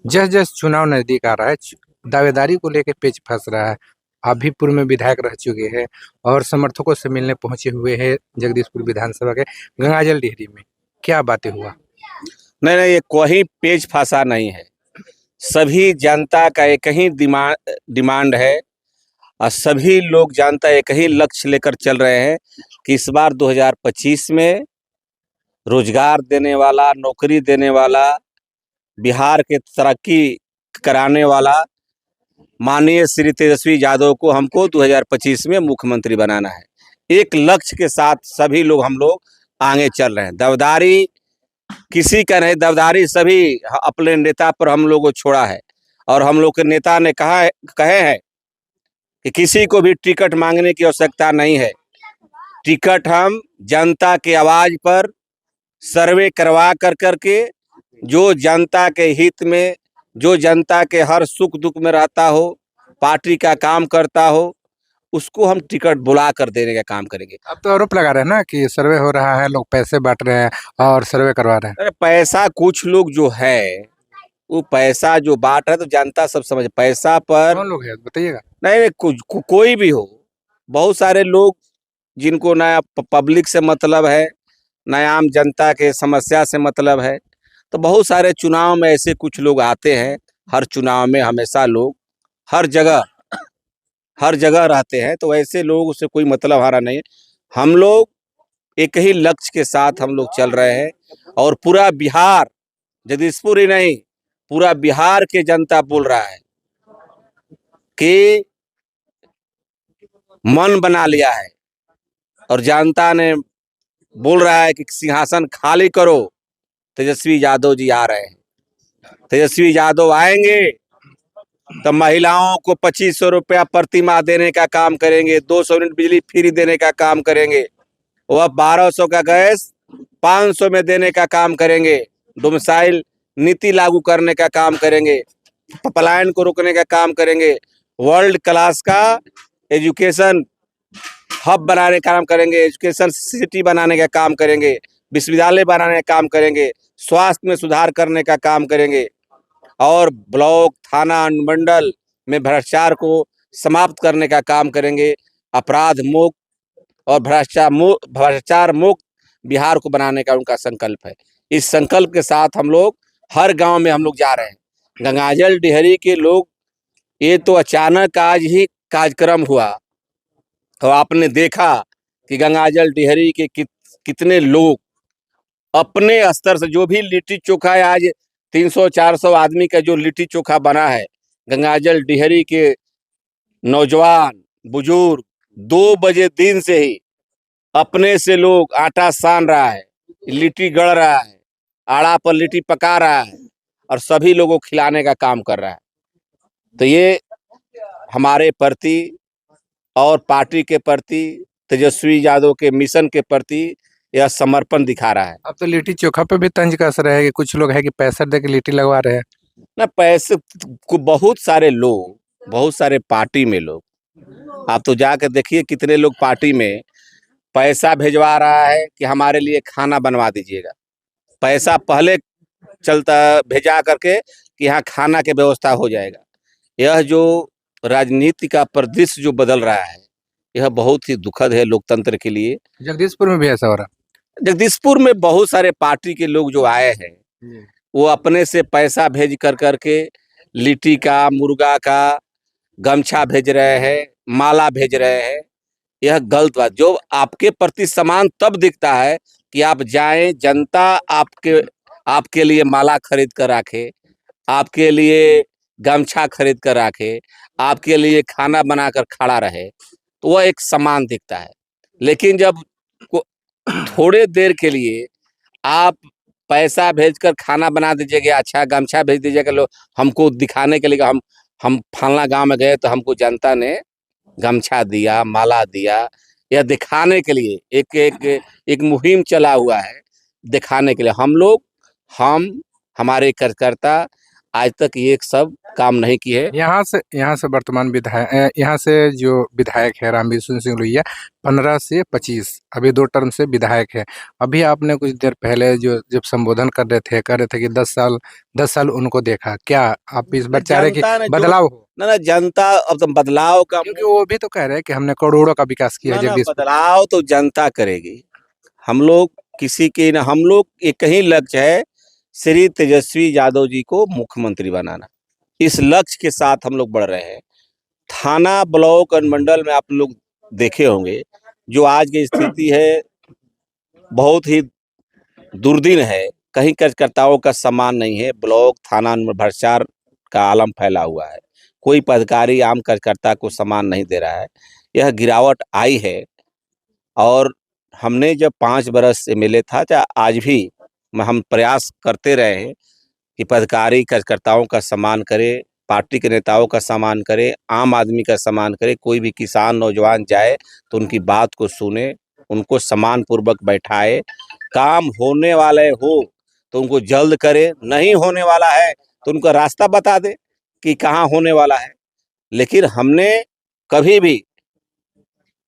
जस जस चुनाव नजदीक आ रहा है दावेदारी को लेकर पेच फंस रहा है। आप भी पूर्व में विधायक रह चुके हैं और समर्थकों से मिलने पहुंचे हुए हैं जगदीशपुर विधानसभा के गंगाजल डेहरी में। क्या बातें हुआ? नहीं नहीं, ये कोई पेच फंसा नहीं है। सभी जनता का एक ही डिमांड है और सभी लोग जनता एक ही लक्ष्य लेकर चल रहे हैं कि इस बार 2025 में रोजगार देने वाला, नौकरी देने वाला, बिहार के तरक्की कराने वाला माननीय श्री तेजस्वी यादव को हमको 2025 में मुख्यमंत्री बनाना है। एक लक्ष्य के साथ सभी लोग हम लोग आगे चल रहे हैं। दबदारी किसी का नहीं, दबदारी सभी अपने नेता पर हम लोगों को छोड़ा है। और हम लोग के नेता ने कहे हैं कि किसी को भी टिकट मांगने की आवश्यकता नहीं है। टिकट हम जनता के आवाज पर सर्वे करवा करके जो जनता के हित में, जो जनता के हर सुख दुख में रहता हो, पार्टी का काम करता हो, उसको हम टिकट बुला कर देने का काम करेंगे। अब तो आरोप लगा रहे हैं ना कि सर्वे हो रहा है, लोग पैसे बांट रहे हैं और सर्वे करवा रहे हैं। अरे पैसा कुछ लोग जो है वो पैसा जो बांट रहे तो जनता सब समझ, पैसा पर कौन लोग हैं बताइएगा? नहीं, कोई भी हो। बहुत सारे लोग जिनको ना पब्लिक से मतलब है, ना आम जनता के समस्या से मतलब है। तो बहुत सारे चुनाव में ऐसे कुछ लोग आते हैं। हर चुनाव में हमेशा लोग हर जगह रहते हैं, तो ऐसे लोग से कोई मतलब हमारा नहीं है। हम लोग एक ही लक्ष्य के साथ हम लोग चल रहे हैं और पूरा बिहार, जगदीशपुर ही नहीं, पूरा बिहार के जनता बोल रहा है कि मन बना लिया है और जनता ने बोल रहा है कि सिंहासन खाली करो, तेजस्वी यादव जी आ रहे हैं। तेजस्वी यादव आएंगे तो महिलाओं को 2500 रुपया प्रति माह देने का काम करेंगे, 200 यूनिट बिजली फ्री देने का काम करेंगे, वह 1200 का गैस 500 में देने का काम करेंगे, डोमिसाइल नीति लागू करने का काम करेंगे, पलायन को रोकने का काम करेंगे, वर्ल्ड क्लास का एजुकेशन हब बनाने का काम करेंगे, एजुकेशन सिटी बनाने का काम करेंगे, विश्वविद्यालय बनाने का काम करेंगे, स्वास्थ्य में सुधार करने का काम करेंगे और ब्लॉक, थाना, अनुमंडल में भ्रष्टाचार को समाप्त करने का काम करेंगे। अपराध मुक्त और भ्रष्टाचार मुक्त बिहार को बनाने का उनका संकल्प है। इस संकल्प के साथ हम लोग हर गांव में हम लोग जा रहे हैं। गंगाजल डेहरी के लोग, ये तो अचानक आज ही कार्यक्रम हुआ तो आपने देखा कि गंगाजल डेहरी के कितने लोग अपने स्तर से, जो भी लिट्टी चोखा है आज 300-400 आदमी का जो लिट्टी चोखा बना है, गंगाजल डेहरी के नौजवान बुजुर्ग 2 बजे दिन से ही अपने से लोग आटा सान रहा है, लिट्टी गढ़ रहा है, आड़ा पर लिट्टी पका रहा है और सभी लोगों को खिलाने का काम कर रहा है। तो ये हमारे प्रति और पार्टी के प्रति, तेजस्वी यादव के मिशन के प्रति यह समर्पण दिखा रहा है। अब तो लिट्टी चोखा पे भी तंज कस रहे हैं कि कुछ लोग हैं कि पैसा दे के लिट्टी लगवा रहे हैं। ना पैसे को बहुत सारे लोग, बहुत सारे पार्टी में लोग, आप तो जाकर देखिए कितने लोग पार्टी में पैसा भेजवा रहा है कि हमारे लिए खाना बनवा दीजिएगा। पैसा पहले चलता भेजा करके कि यहाँ खाना की व्यवस्था हो जाएगा। यह जो राजनीति का परिदृश्य जो बदल रहा है, यह बहुत ही दुखद है लोकतंत्र के लिए। जगदीशपुर में भी ऐसा हो रहा जगदीशपुर में बहुत सारे पार्टी के लोग जो आए हैं, है। वो अपने से पैसा भेज करके लिट्टी का, मुर्गा का, गमछा भेज रहे हैं, माला भेज रहे हैं। यह गलत बात। जो आपके प्रति सम्मान तब दिखता है कि आप जाएं, जनता आपके लिए माला खरीद कर रखे, आपके लिए गमछा खरीद कर रखे, आपके लिए खाना बनाकर खड़ा रहे, तो वह एक सम्मान दिखता है। लेकिन जब थोड़े देर के लिए आप पैसा भेजकर खाना बना दीजिएगा, अच्छा गमछा भेज दीजिएगा, लोग हमको दिखाने के लिए हम फलना गांव में गए तो हमको जनता ने गमछा दिया, माला दिया, यह दिखाने के लिए एक मुहिम चला हुआ है, दिखाने के लिए। हम लोग, हमारे कार्यकर्ता आज तक ये सब काम नहीं की है। यहाँ से वर्तमान विधायक, यहाँ से जो विधायक है रामविशुन सिंह लोहिया, 15 से 25 अभी 2 टर्म से विधायक है। अभी आपने कुछ देर पहले जो जब संबोधन कर रहे थे कि 10 साल उनको देखा, क्या आप इस बार चाह रहे हैं जनता ने कि जो बदलाव हो? ना जनता अब तो बदलाव का क्योंकि वो भी तो कह रहे हैं कि हमने करोड़ों का विकास किया है ना जगदीशपुर। बदलाव तो जनता करेगी। हम लोग किसी के न, हम लोग एक ही लक्ष्य है, श्री तेजस्वी यादव जी को मुख्यमंत्री बनाना। इस लक्ष्य के साथ हम लोग बढ़ रहे हैं। थाना, ब्लॉक और मंडल में आप लोग देखे होंगे जो आज की स्थिति है, बहुत ही दुर्दिन है। कहीं कार्यकर्ताओं का सम्मान नहीं है। ब्लॉक थाना में भ्रष्टाचार का आलम फैला हुआ है। कोई पदाधिकारी आम कार्यकर्ता को सम्मान नहीं दे रहा है। यह गिरावट आई है। और हमने जब 5 बरस एमएलए था, चाहे आज भी हम प्रयास करते रहे हैं कि पदाधिकारी कार्यकर्ताओं का सम्मान करे, पार्टी के नेताओं का सम्मान करे, आम आदमी का सम्मान करे। कोई भी किसान नौजवान जाए तो उनकी बात को सुने, उनको सम्मान पूर्वक बैठाए। काम होने वाले हो तो उनको जल्द करे, नहीं होने वाला है तो उनका रास्ता बता दे कि कहाँ होने वाला है। लेकिन हमने कभी भी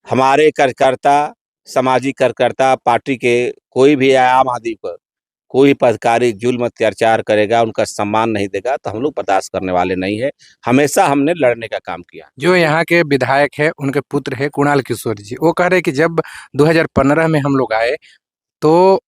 हमारे कार्यकर्ता, सामाजिक कार्यकर्ता, पार्टी के कोई भी आम आदमी पर कोई पदाधिकारी जुल्म अत्याचार करेगा, उनका सम्मान नहीं देगा तो हम लोग बर्दाश्त करने वाले नहीं है। हमेशा हमने लड़ने का काम किया। जो यहाँ के विधायक है उनके पुत्र है कुणाल किशोर जी, वो कह रहे हैं कि जब 2015 में हम लोग आए तो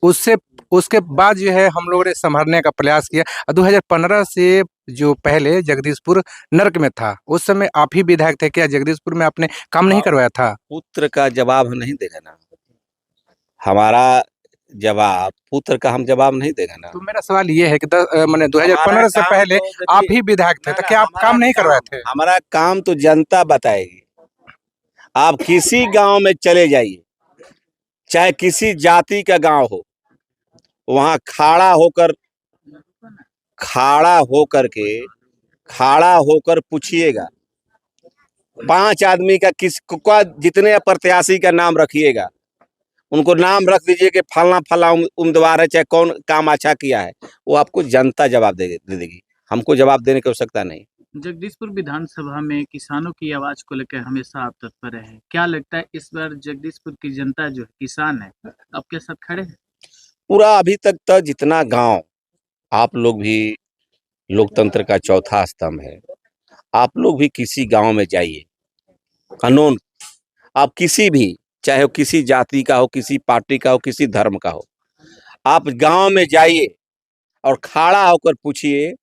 उससे उसके बाद जो है हम लोगों ने संभलने का प्रयास किया। 2015 से जो पहले जगदीशपुर नर्क में था, उस समय आप ही विधायक थे, क्या जगदीशपुर में आपने काम नहीं करवाया था? पुत्र का जवाब हम नहीं देगा ना। हमारा जवाब पुत्र का हम जवाब नहीं देगा ना। तो मेरा सवाल ये है कि मैंने हमारा 2015 से काम पहले तो देखिए, आप ही विधायक थे, ना तो ना क्या आप काम नहीं करवाए थे? हमारा काम तो जनता बताएगी। आप किसी गांव में चले जाइए, चाहे किसी जाति का गांव हो, वहां खड़ा होकर पूछिएगा, 5 आदमी का जितने प्रत्याशी का नाम रखिएगा, उनको नाम रख दीजिए कि फलना फलना उम्मीदवार है, चाहे कौन काम अच्छा किया है, वो आपको जनता जवाब दे देगी। हमको जवाब देने की आवश्यकता नहीं। जगदीशपुर विधानसभा में किसानों की आवाज को लेकर हमेशा आप तत्पर रहे हैं। क्या लगता है इस बार जगदीशपुर की जनता जो किसान है आपके साथ खड़े हैं? पूरा अभी तक तो जितना गांव, आप लोग भी लोकतंत्र का चौथा स्तंभ है। आप लोग भी किसी गांव में जाइए, कानून, आप किसी भी, चाहे वो किसी जाति का हो, किसी पार्टी का हो, किसी धर्म का हो, आप गांव में जाइए और खड़ा होकर पूछिए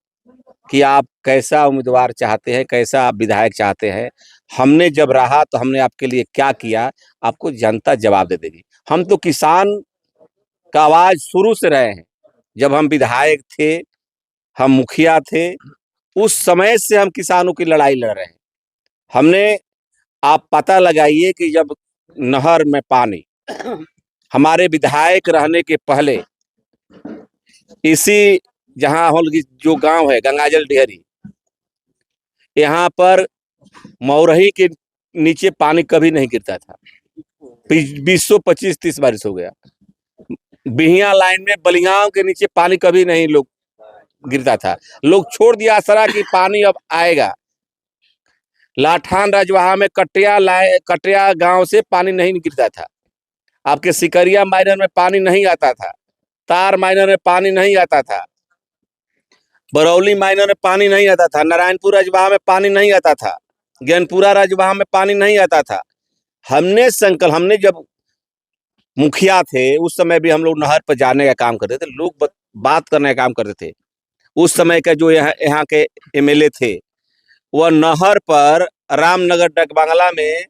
कि आप कैसा उम्मीदवार चाहते हैं, कैसा आप विधायक चाहते हैं। हमने जब रहा तो हमने आपके लिए क्या किया, आपको जनता जवाब दे देगी। हम तो किसान का आवाज शुरू से रहे हैं। जब हम विधायक थे, हम मुखिया थे, उस समय से हम किसानों की लड़ाई लड़ रहे हैं। हमने, आप पता लगाइए कि जब नहर में पानी, हमारे विधायक रहने के पहले इसी जहां जो गांव है गंगाजल डेहरी, यहाँ पर मौरही के नीचे पानी कभी नहीं गिरता था। 20-25-30 बारिश हो गया। बिहिया लाइन में बलियाओं के नीचे पानी कभी नहीं लोग गिरता था। लोग छोड़ दिया आसरा कि पानी अब आएगा। लाठान रजवाहा में कटिया गांव से पानी नहीं गिरता था। आपके सिकरिया माइनर में पानी नहीं आता था। तार माइनर में पानी नहीं आता था। बरौली माइनर में पानी नहीं आता था। नारायणपुर रजवाहा में पानी नहीं आता था। ज्ञानपुरा रजवाहा में पानी नहीं आता था। हमने जब मुखिया थे उस समय भी हम लोग नहर पर जाने का काम करते थे, लोग बात करने का काम करते थे। उस समय का जो यहाँ के एमएलए थे, वह नहर पर रामनगर डकबांगला में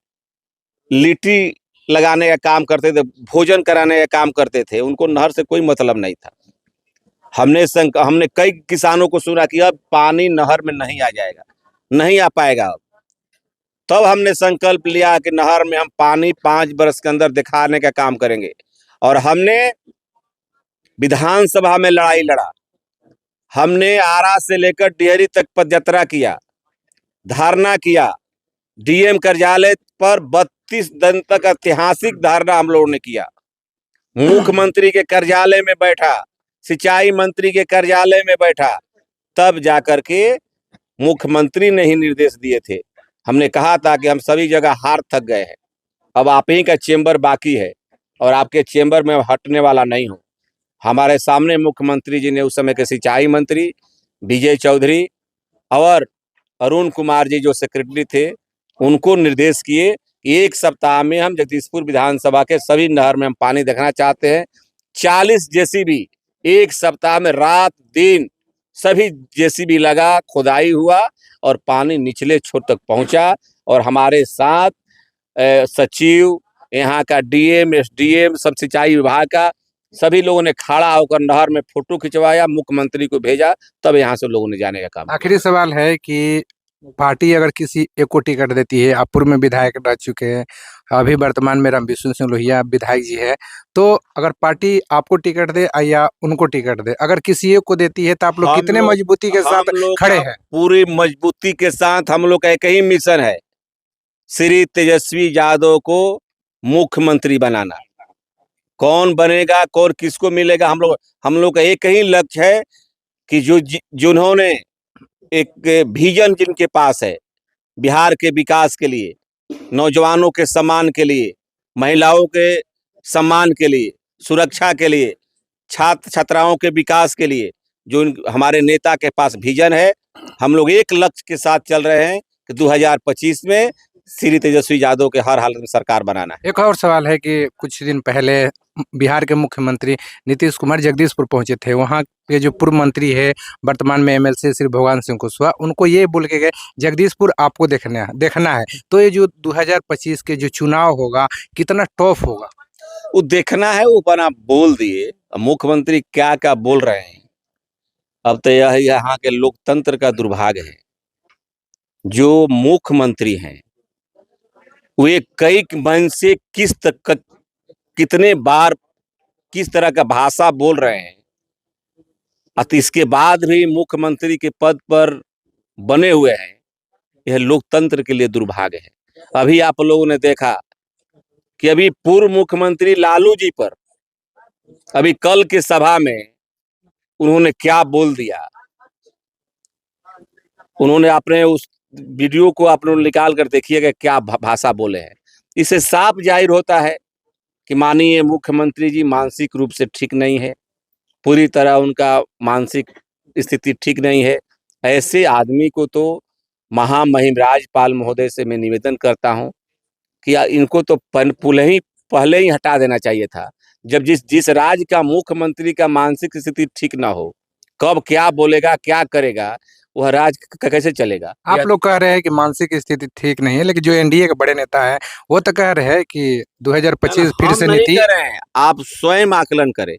लिट्टी लगाने का काम करते थे, भोजन कराने का काम करते थे। उनको नहर से कोई मतलब नहीं था। हमने कई किसानों को सुना कि अब पानी नहर में नहीं आ जाएगा, नहीं आ पाएगा। अब तब हमने संकल्प लिया कि नहर में हम पानी 5 बरस के अंदर दिखाने का काम करेंगे। और हमने विधानसभा में लड़ाई लड़ा। हमने आरा से लेकर डेहरी तक पदयात्रा किया, धरना किया। डीएम कार्यालय पर 32 दिन तक ऐतिहासिक धरना हम लोगों ने किया। मुख्यमंत्री के कार्यालय में बैठा, सिंचाई मंत्री के कार्यालय में बैठा, तब जाकर के मुख्यमंत्री ने ही निर्देश दिए थे। हमने कहा था कि हम सभी जगह हार थक गए हैं, अब आप ही का चेंबर बाकी है और आपके चेंबर में हटने वाला नहीं हूँ। हमारे सामने मुख्यमंत्री जी ने उस समय के सिंचाई मंत्री विजय चौधरी और अरुण कुमार जी जो सेक्रेटरी थे, उनको निर्देश किए कि 1 सप्ताह में हम जगदीशपुर विधानसभा के सभी नहर में हम पानी देखना चाहते हैं। 40 जेसीबी 1 सप्ताह में रात दिन सभी जेसीबी लगा, खुदाई हुआ और पानी निचले छोर तक पहुंचा। और हमारे साथ सचिव, यहाँ का डीएम, एसडीएम, सब सिंचाई विभाग का सभी लोगों ने खड़ा होकर नहर में फोटो खिंचवाया, मुख्यमंत्री को भेजा, तब यहाँ से लोगों ने जाने का काम। आखिरी सवाल है कि पार्टी अगर किसी एक को टिकट देती है, आप पूर्व में विधायक रह चुके हैं, अभी वर्तमान में रामविशुन सिंह लोहिया विधायक जी है, तो अगर पार्टी आपको टिकट दे या उनको टिकट दे, अगर किसी एक को देती है तो आप लोग कितने मजबूती के साथ खड़े हैं? पूरी मजबूती के साथ हम लोग का एक ही मिशन है, श्री तेजस्वी यादव को मुख्यमंत्री बनाना। कौन बनेगा, कौन किसको मिलेगा, हम लोग का एक ही लक्ष्य है कि जिन्होंने एक विजन जिनके पास है बिहार के विकास के लिए, नौजवानों के सम्मान के लिए, महिलाओं के सम्मान के लिए, सुरक्षा के लिए, छात्र छात्राओं के विकास के लिए, जो हमारे नेता के पास विजन है, हम लोग एक लक्ष्य के साथ चल रहे हैं कि 2025 में श्री तेजस्वी यादव के हर हालत में सरकार बनाना है। एक और सवाल है कि कुछ दिन पहले बिहार के मुख्यमंत्री नीतीश कुमार जगदीशपुर पहुंचे थे, वहां के जो पूर्व मंत्री है वर्तमान में एमएलसी श्री भगवान सिंह कुशवाहा, उनको ये बोल के गए जगदीशपुर आपको देखना है। तो ये जो 2025 के जो चुनाव होगा कितना टफ होगा? वो देखना है, वो बना बोल दिए। मुख्यमंत्री क्या क्या बोल रहे हैं, अब तो यह यहाँ के लोकतंत्र का दुर्भाग्य है। जो मुख्यमंत्री हैं वे कई मंच से कितने बार किस तरह का भाषा बोल रहे हैं, और इसके बाद भी मुख्यमंत्री के पद पर बने हुए हैं। यह लोकतंत्र के लिए दुर्भाग्य है। अभी आप लोगों ने देखा कि अभी पूर्व मुख्यमंत्री लालू जी पर अभी कल के सभा में उन्होंने क्या बोल दिया। उन्होंने अपने उस वीडियो को आप लोग निकाल कर देखिएगा क्या भाषा बोले हैं। इससे साफ जाहिर होता है कि माननीय मुख्यमंत्री जी मानसिक रूप से ठीक नहीं है, पूरी तरह उनका मानसिक स्थिति ठीक नहीं है। ऐसे आदमी को तो महामहिम राज्यपाल महोदय से मैं निवेदन करता हूं कि इनको तो पहले ही हटा देना चाहिए था। जब जिस राज्य का मुख्यमंत्री का मानसिक स्थिति ठीक ना हो, कब क्या बोलेगा, क्या करेगा, वह राज्य कैसे चलेगा? आप लोग कह रहे हैं कि मानसिक स्थिति ठीक नहीं है, लेकिन जो एनडीए के बड़े नेता है वो तो कह रहे हैं कि 2025 फिर से नीति। आप स्वयं आकलन करें,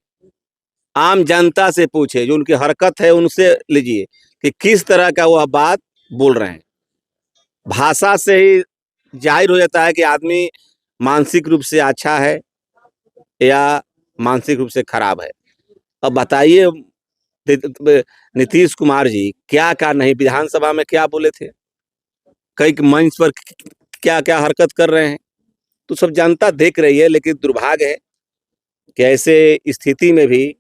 आम जनता से पूछे, जो उनकी हरकत है उनसे लीजिए कि किस तरह का वह बात बोल रहे हैं। भाषा से ही जाहिर हो जाता है कि आदमी मानसिक रूप से अच्छा है या मानसिक रूप से खराब है। अब बताइए नीतीश कुमार जी क्या क्या नहीं, विधानसभा में क्या बोले थे, कई मंच पर क्या क्या हरकत कर रहे हैं, तो सब जनता देख रही है। लेकिन दुर्भाग्य है कि ऐसे स्थिति में भी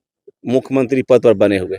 मुख्यमंत्री पद पर बने हुए।